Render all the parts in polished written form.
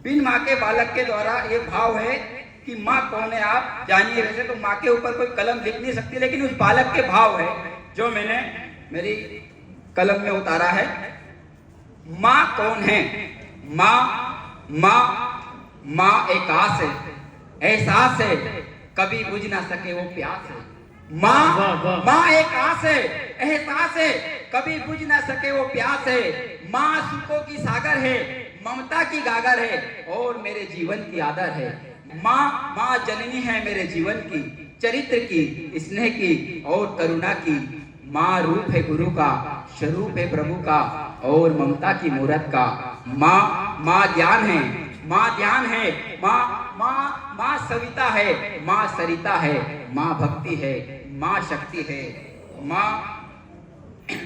बिन माँ के बालक के द्वारा ये भाव है कि माँ कौन है आप जानिए। वैसे तो माँ के ऊपर कोई कलम लिख नहीं सकती, लेकिन उस बालक के भाव है जो मैंने मेरी कलम में उतारा है। माँ कौन है? माँ माँ माँ एक आस है, एहसास है, कभी बुझ ना सके वो प्यास है। माँ माँ एक आस है, एहसास है, कभी बुझ ना सके वो प्यास है। माँ सुखों की सागर है, ममता की गागर है और मेरे जीवन की आदर है। माँ माँ जननी है मेरे जीवन की, चरित्र की, स्नेह की और करुणा की। माँ रूप है गुरु का, स्वरूप है प्रभु का और ममता की मूरत का। माँ माँ ज्ञान है, माँ ध्यान है, माँ माँ माँ सविता है, माँ सरिता है, माँ भक्ति है, माँ शक्ति है। माँ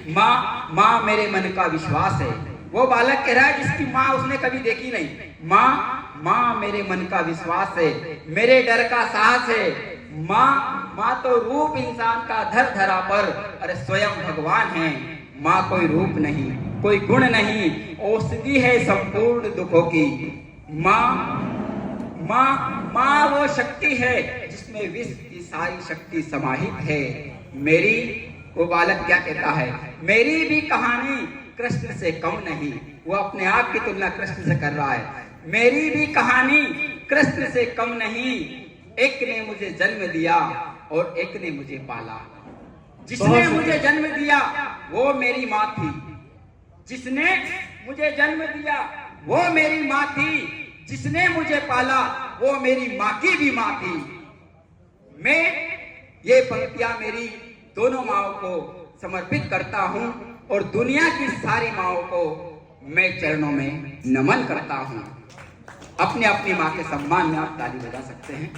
माँ माँ मेरे मन का विश्वास है। वो बालक कह रहा है जिसकी माँ उसने कभी देखी नहीं। माँ माँ मेरे मन का विश्वास है, मेरे डर का साहस है। माँ माँ तो रूप इंसान का धर धरा पर, अरे स्वयं भगवान है। माँ कोई रूप नहीं, कोई गुण नहीं, औषधि है संपूर्ण दुखों की। माँ माँ माँ वो शक्ति है जिसमें विश्व की सारी शक्ति समाहित है। मेरी वो बालक क्या कहता है? मेरी भी कहानी कृष्ण से कम नहीं। वो अपने आप की तुलना कृष्ण से कर रहा है। मेरी भी कहानी कृष्ण से कम नहीं। एक ने मुझे जन्म दिया और एक ने मुझे पाला। जिसने मुझे जन्म दिया वो मेरी माँ थी, जिसने मुझे जन्म दिया वो मेरी माँ थी, जिसने मुझे पाला वो मेरी माँ की भी माँ थी। मैं ये पंक्तियां मेरी दोनों माँओं को समर्पित करता हूं और दुनिया की सारी माँओं को मैं चरणों में नमन करता हूं। अपने अपनी माँ के सम्मान में आप ताली बजा सकते हैं।